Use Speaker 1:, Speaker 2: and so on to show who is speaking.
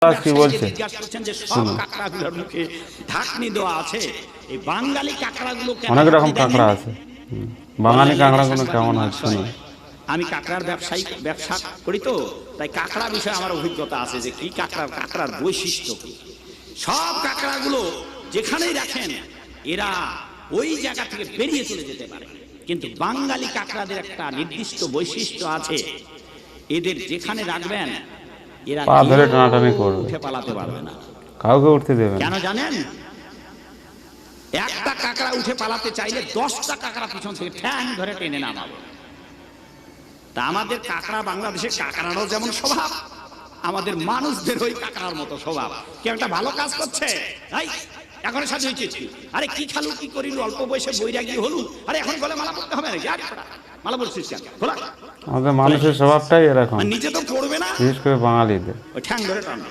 Speaker 1: কি বলছে
Speaker 2: জিজ্ঞাসা করছেন যে সব কাঁকড়াগুলোর মুখে ঢাকনি দেওয়া আছে, এই বাঙালি কাঁকড়াগুলো কেন
Speaker 1: অনেক রকম
Speaker 2: ঢাকনি
Speaker 1: কাঁকড়া
Speaker 2: দেননি?
Speaker 1: আছে। বাঙালি কাঁকড়াগুলো কেমন হয় শুনুন।
Speaker 2: আমি কাঁকড়ার ব্যবসা করি তো, তাই কাঁকড়া বিষয়ে আমার অভিজ্ঞতা আছে যে কি কাঁকড়ার বৈশিষ্ট্য কি। সব কাঁকড়াগুলো যেখানেই রাখেন এরা ওই জায়গা থেকে বেরিয়ে চলে যেতে পারে, কিন্তু বাঙালি কাঁকড়াদের একটা নির্দিষ্ট বৈশিষ্ট্য আছে, এদের যেখানে রাখবেন এরা
Speaker 1: পা ধরে টানাটানি করবে,
Speaker 2: উঠে পালাতে পারবে না।
Speaker 1: কাউকে উঠতে দেবে না।
Speaker 2: কেন জানেন? একটা কাঁকড়া উঠে পালাতে চাইলে 10টা কাঁকড়া পিছন থেকে ঠ্যাং ধরে টেনে নামাবে। তা আমাদের কাঁকড়া, বাংলাদেশের কাঁকড়ারও যেমন স্বভাব, আমাদের মানুষদের ওই কাঁকড়ার মতো স্বভাব। কেউ একটা ভালো কাজ করছে, এই এখন সাথে হয়েছে কি, আরে কি খালু কি করিল, অল্প বয়সে বৈরাগী হলু, আরে এখন গলে মালা পড়তে হবে নাকি, আরে মালা বলছিস কেন, খোলা।
Speaker 1: আমাদের মানুষের স্বভাবটাই এরকম,
Speaker 2: নিজে তো পড়বে না,
Speaker 1: বিশেষ করে বাঙালিদের।
Speaker 2: ওই ঠ্যাং ধরে টানবে।